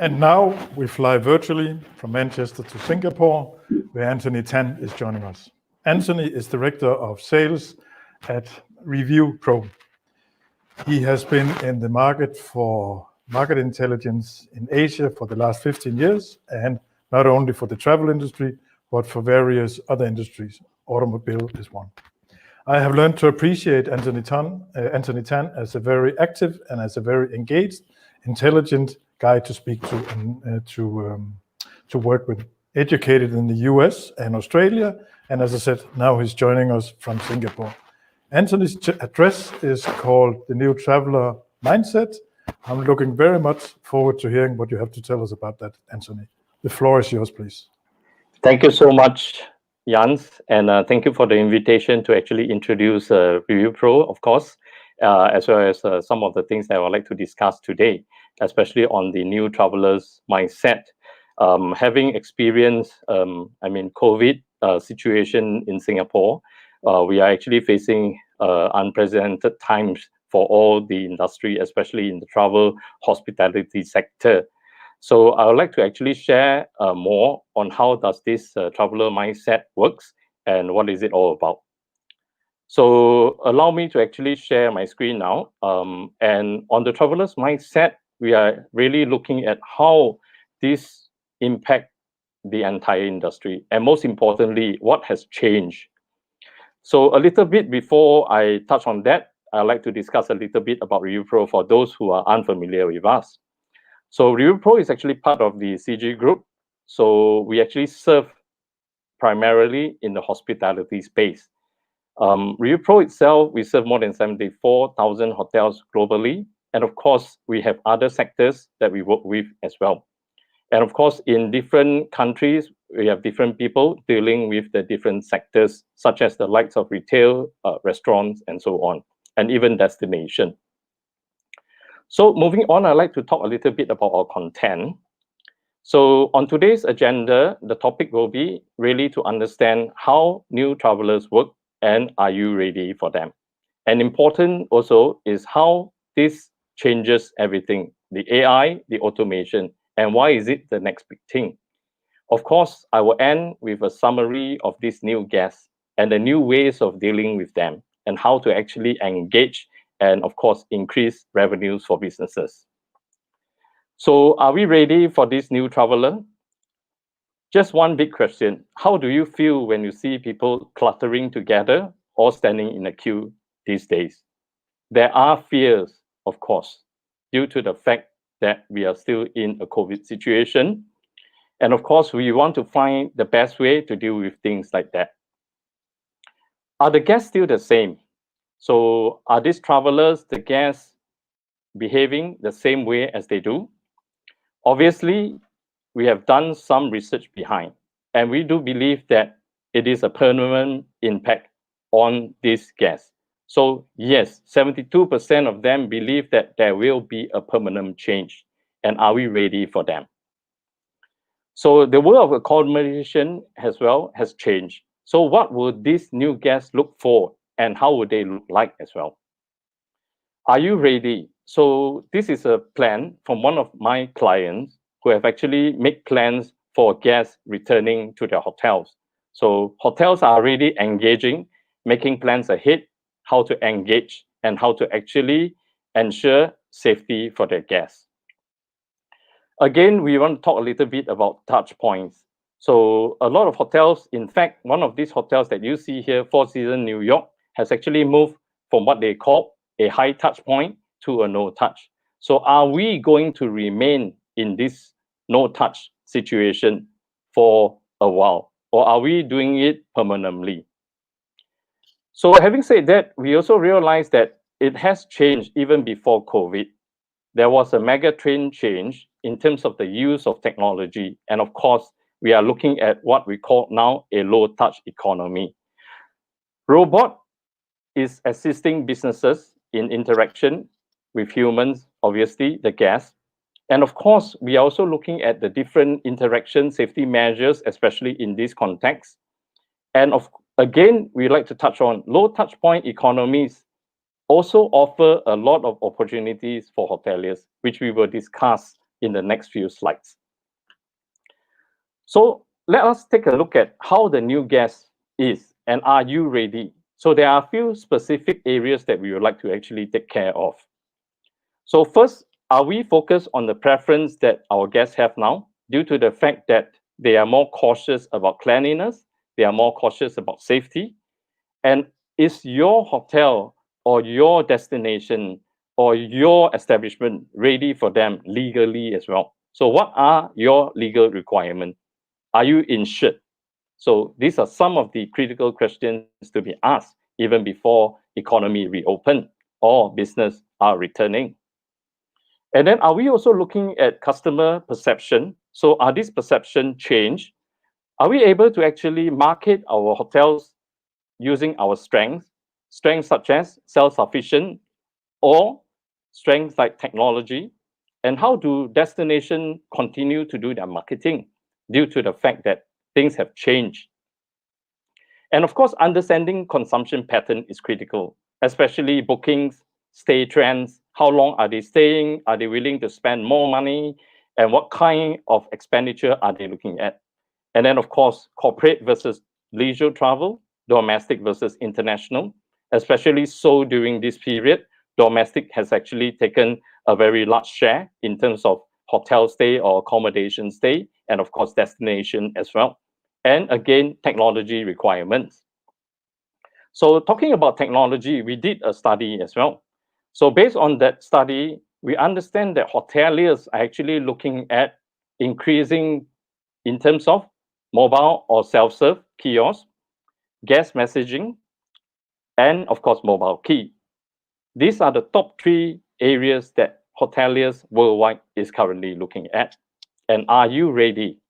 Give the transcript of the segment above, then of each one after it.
And now we fly virtually from Manchester to Singapore, where Anthony Tan is joining us. Anthony is Director of Sales at ReviewPro. He has been in the market for market intelligence in Asia for the last 15 years, and not only for the travel industry, but for various other industries. Automobile is one. I have learned to appreciate Anthony Tan as a very active and as a very engaged, intelligent guy to speak to and to work with. Educated in the US and Australia, and as I said, now he's joining us from Singapore. Anthony's address is called The New Traveler Mindset. I'm looking very much forward to hearing what you have to tell us about that, Anthony. The floor is yours, please. Thank you so much, Jans, and thank you for the invitation to actually introduce ReviewPro, of course, as well as some of the things that I would like to discuss today, especially on the new travelers mindset. Having experienced, COVID situation in Singapore, we are actually facing unprecedented times for all the industry, especially in the travel hospitality sector. So I would like to actually share more on how does this traveler mindset works and what is it all about. So allow me to actually share my screen now. And on the traveler's mindset, we are really looking at how this impact the entire industry, and most importantly, what has changed. So a little bit before I touch on that, I'd like to discuss a little bit about ReviewPro for those who are unfamiliar with us. So ReviewPro is actually part of the Shiji group. So we actually serve primarily in the hospitality space. ReviewPro itself, we serve more than 74,000 hotels globally. And of course, we have other sectors that we work with as well. And of course, in different countries, we have different people dealing with the different sectors, such as the likes of retail, restaurants, and so on, and even destination. So moving on, I'd like to talk a little bit about our content. So on today's agenda, the topic will be really to understand how new travelers work and are you ready for them? And important also is how this changes everything, the AI, the automation, and why is it the next big thing? Of course, I will end with a summary of these new guests and the new ways of dealing with them and how to actually engage and, of course, increase revenues for businesses. So are we ready for this new traveler? Just one big question. How do you feel when you see people cluttering together or standing in a queue these days? There are fears, of course, due to the fact that we are still in a COVID situation. And of course, we want to find the best way to deal with things like that. Are the guests still the same? So are these travelers, the guests, behaving the same way as they do? Obviously, we have done some research behind, and we do believe that it is a permanent impact on these guests. So yes, 72% of them believe that there will be a permanent change. And are we ready for them? So the world of accommodation as well has changed. So what would these new guests look for and how would they look like as well? Are you ready? So this is a plan from one of my clients who have actually made plans for guests returning to their hotels. So hotels are already engaging, making plans ahead, how to engage and how to actually ensure safety for their guests. Again, we want to talk a little bit about touch points. So a lot of hotels, in fact, one of these hotels that you see here, Four Seasons New York, has actually moved from what they call a high touch point to a no touch. So are we going to remain in this no touch situation for a while, or are we doing it permanently? So having said that, we also realize that it has changed even before COVID. There was a mega trend change in terms of the use of technology. And of course, we are looking at what we call now a low-touch economy. Robot is assisting businesses in interaction with humans, obviously, the guests. And of course, we are also looking at the different interaction safety measures, especially in this context. And again, we like to touch on low touch point economies also offer a lot of opportunities for hoteliers, which we will discuss in the next few slides. So let us take a look at how the new guest is, and are you ready? So there are a few specific areas that we would like to actually take care of. So first, are we focused on the preference that our guests have now due to the fact that they are more cautious about cleanliness, they are more cautious about safety? And is your hotel or your destination or your establishment ready for them legally as well? So what are your legal requirements? Are you insured? So these are some of the critical questions to be asked even before economy reopen or business are returning. And then are we also looking at customer perception? So are these perception changed? Are we able to actually market our hotels using our strengths such as self-sufficient or strengths like technology? And how do destinations continue to do their marketing due to the fact that things have changed? And of course, understanding consumption pattern is critical, especially bookings, stay trends. How long are they staying? Are they willing to spend more money? And what kind of expenditure are they looking at? And then, of course, corporate versus leisure travel, domestic versus international, especially so during this period, domestic has actually taken a very large share in terms of hotel stay or accommodation stay, and of course, destination as well. And again, technology requirements. So talking about technology, we did a study as well. So based on that study, we understand that hoteliers are actually looking at increasing in terms of mobile or self-serve kiosks, guest messaging, and of course, mobile key. These are the top 3 areas that hoteliers worldwide is currently looking at. And are you ready?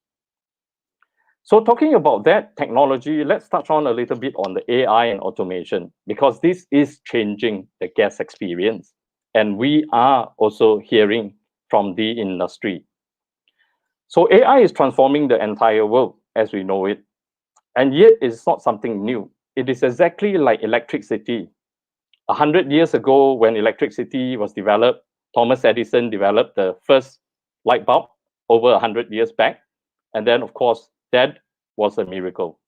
So talking about that technology, let's touch on a little bit on the AI and automation, because this is changing the guest experience. And we are also hearing from the industry. So AI is transforming the entire world as we know it. And yet it's not something new. It is exactly like electricity. 100 years ago, when electricity was developed, Thomas Edison developed the first light bulb over 100 years back. And then, of course, that was a miracle.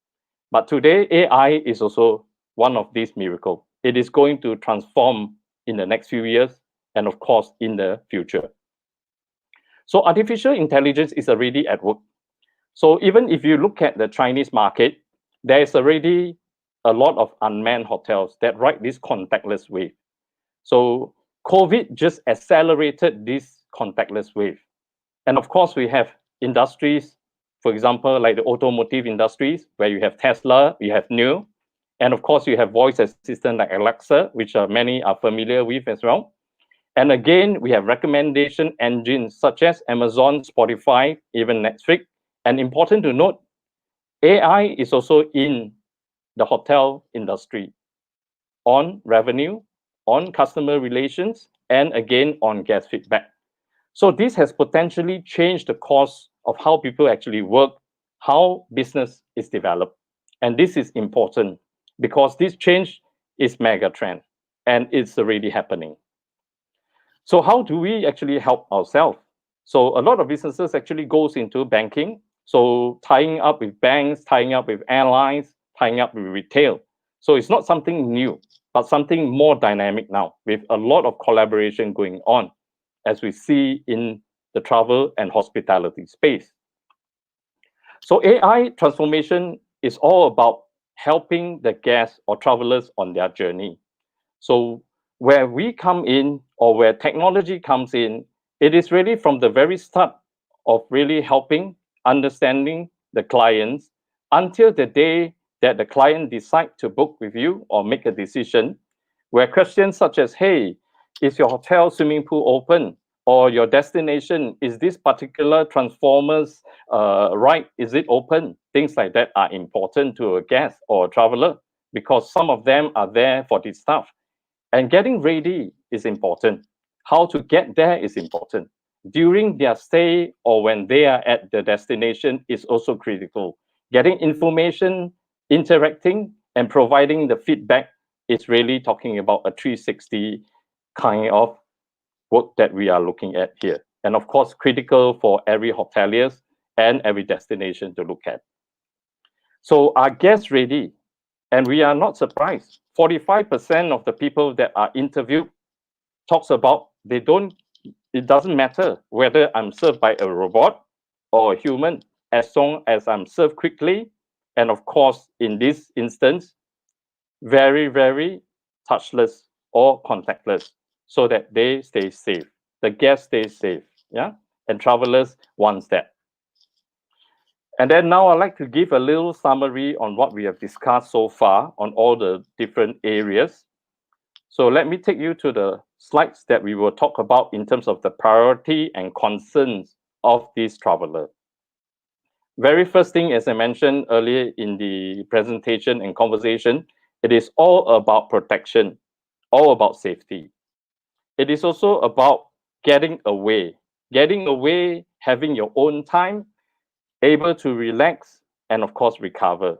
But today, AI is also one of these miracles. It is going to transform in the next few years, and of course, in the future. So artificial intelligence is already at work. So even if you look at the Chinese market, there is already a lot of unmanned hotels that ride this contactless wave. So COVID just accelerated this contactless wave. And of course, we have industries, for example, like the automotive industries, where you have Tesla, you have NIO, and of course, you have voice assistant like Alexa, which many are familiar with as well. And again, we have recommendation engines such as Amazon, Spotify, even Netflix. And important to note, AI is also in the hotel industry on revenue, on customer relations, and again, on guest feedback. So this has potentially changed the course of how people actually work, how business is developed. And this is important because this change is mega trend and it's already happening. So how do we actually help ourselves? So a lot of businesses actually goes into banking. So tying up with banks, tying up with airlines, tying up with retail. So it's not something new, but something more dynamic now with a lot of collaboration going on, as we see in the travel and hospitality space. So AI transformation is all about helping the guests or travelers on their journey. So where we come in, or where technology comes in, it is really from the very start of really helping, understanding the clients until the day that the client decide to book with you or make a decision, where questions such as, hey, is your hotel swimming pool open? Or your destination, is this particular Transformers ride, is it open? Things like that are important to a guest or a traveler because some of them are there for this stuff. And getting ready is important. How to get there is important. During their stay or when they are at the destination is also critical. Getting information, interacting, and providing the feedback is really talking about a 360 kind of work that we are looking at here. and of course critical for every hoteliers and every destination to look at. So are guests ready? And we are not surprised. 45% of the people that are interviewed talks about it doesn't matter whether I'm served by a robot or a human, as long as I'm served quickly. And of course, in this instance, very, very touchless or contactless, so that they stay safe. The guest stays safe, yeah? And travelers wants that. And then now I'd like to give a little summary on what we have discussed so far on all the different areas. So let me take you to the slides that we will talk about in terms of the priority and concerns of this traveler. Very first thing, as I mentioned earlier in the presentation and conversation, it is all about protection, all about safety. It is also about getting away, having your own time, able to relax, and of course, recover.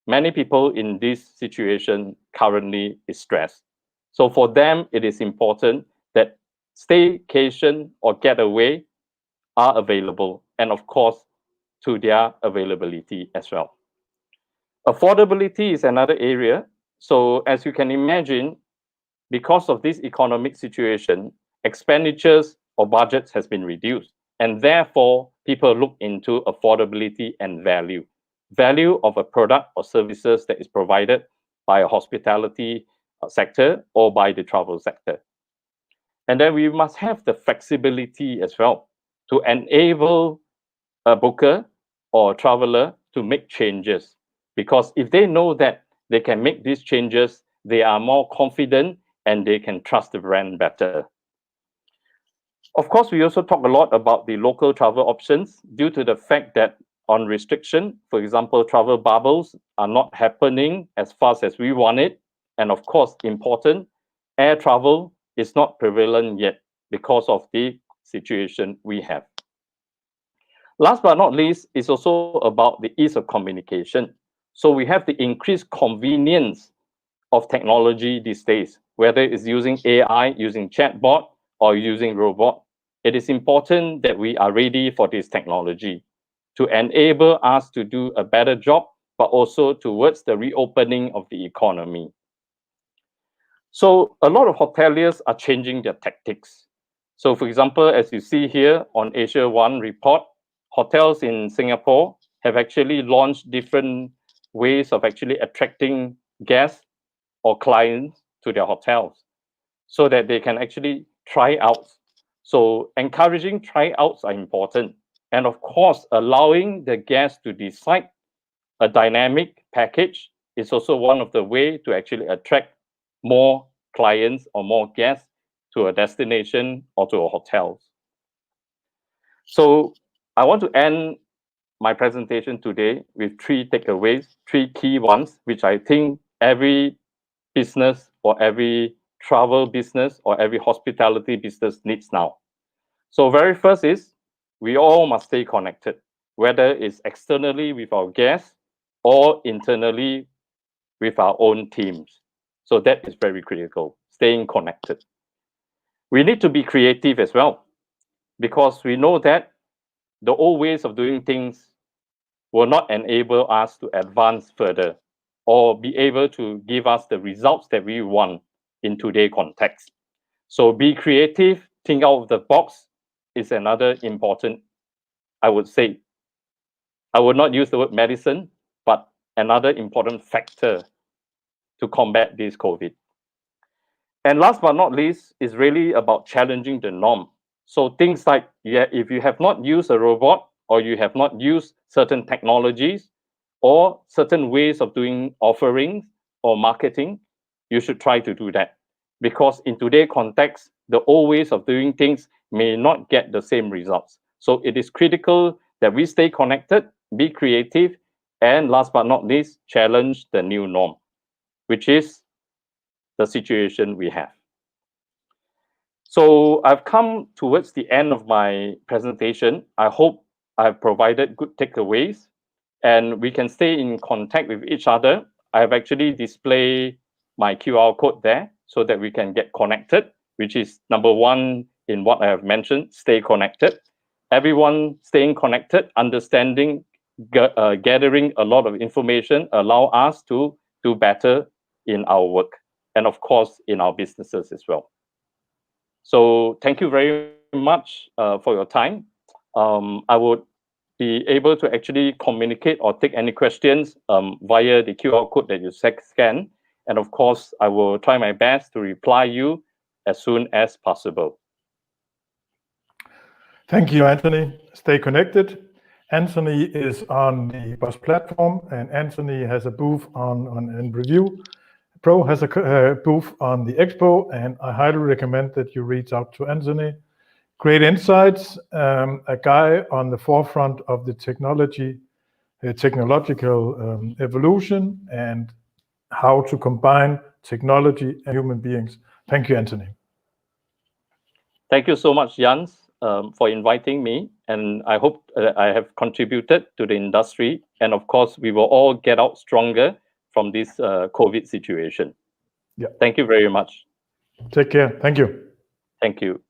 Many people in this situation currently is stressed. So for them, it is important that staycation or getaway are available, and of course, to their availability as well. Affordability is another area. So as you can imagine, because of this economic situation, expenditures or budgets has been reduced, and therefore people look into affordability and value of a product or services that is provided by a hospitality sector or by the travel sector. And then we must have the flexibility as well to enable a booker or a traveler to make changes, because if they know that they can make these changes, they are more confident and they can trust the brand better. Of course, we also talk a lot about the local travel options due to the fact that on restriction, for example, travel bubbles are not happening as fast as we want it. And of course, important, air travel is not prevalent yet because of the situation we have. Last but not least, is also about the ease of communication. So we have the increased convenience of technology these days, whether it's using AI, using chatbot, or using robot. It is important that we are ready for this technology to enable us to do a better job, but also towards the reopening of the economy. So a lot of hoteliers are changing their tactics. So for example, as you see here on Asia One report, hotels in Singapore have actually launched different ways of actually attracting guests or clients to their hotels so that they can actually try out. So encouraging tryouts are important. And of course, allowing the guests to decide a dynamic package is also one of the ways to actually attract more clients or more guests to a destination or to a hotel. So I want to end my presentation today with 3 takeaways, 3 key ones, which I think every business or every travel business or every hospitality business needs now. So very first is we all must stay connected, whether it's externally with our guests or internally with our own teams. So that is very critical, staying connected. We need to be creative as well, because we know that the old ways of doing things will not enable us to advance further or be able to give us the results that we want in today's context. So be creative, think out of the box is another important, I would say. I would not use the word medicine, but another important factor to combat this COVID. And last but not least is really about challenging the norm. So things like, if you have not used a robot or you have not used certain technologies or certain ways of doing offerings or marketing, you should try to do that. Because in today's context, the old ways of doing things may not get the same results. So it is critical that we stay connected, be creative, and last but not least, challenge the new norm, which is the situation we have. So I've come towards the end of my presentation. I hope I've provided good takeaways and we can stay in contact with each other. I have actually displayed my QR code there so that we can get connected, which is number 1, in what I have mentioned, stay connected. Everyone staying connected, understanding, gathering a lot of information allow us to do better in our work and of course in our businesses as well. So thank you very much for your time. I would be able to actually communicate or take any questions via the QR code that you scan. And of course, I will try my best to reply you as soon as possible. Thank you, Anthony. Stay connected. Anthony is on the BUZZ platform, and Anthony has a booth on ReviewPro has a booth on the Expo, and I highly recommend that you reach out to Anthony. Great insights, a guy on the forefront of the technological evolution and how to combine technology and human beings. Thank you, Anthony. Thank you so much, Jans, for inviting me. And I hope I have contributed to the industry. And of course, we will all get out stronger from this COVID situation. Yeah. Thank you very much. Take care. Thank you. Thank you.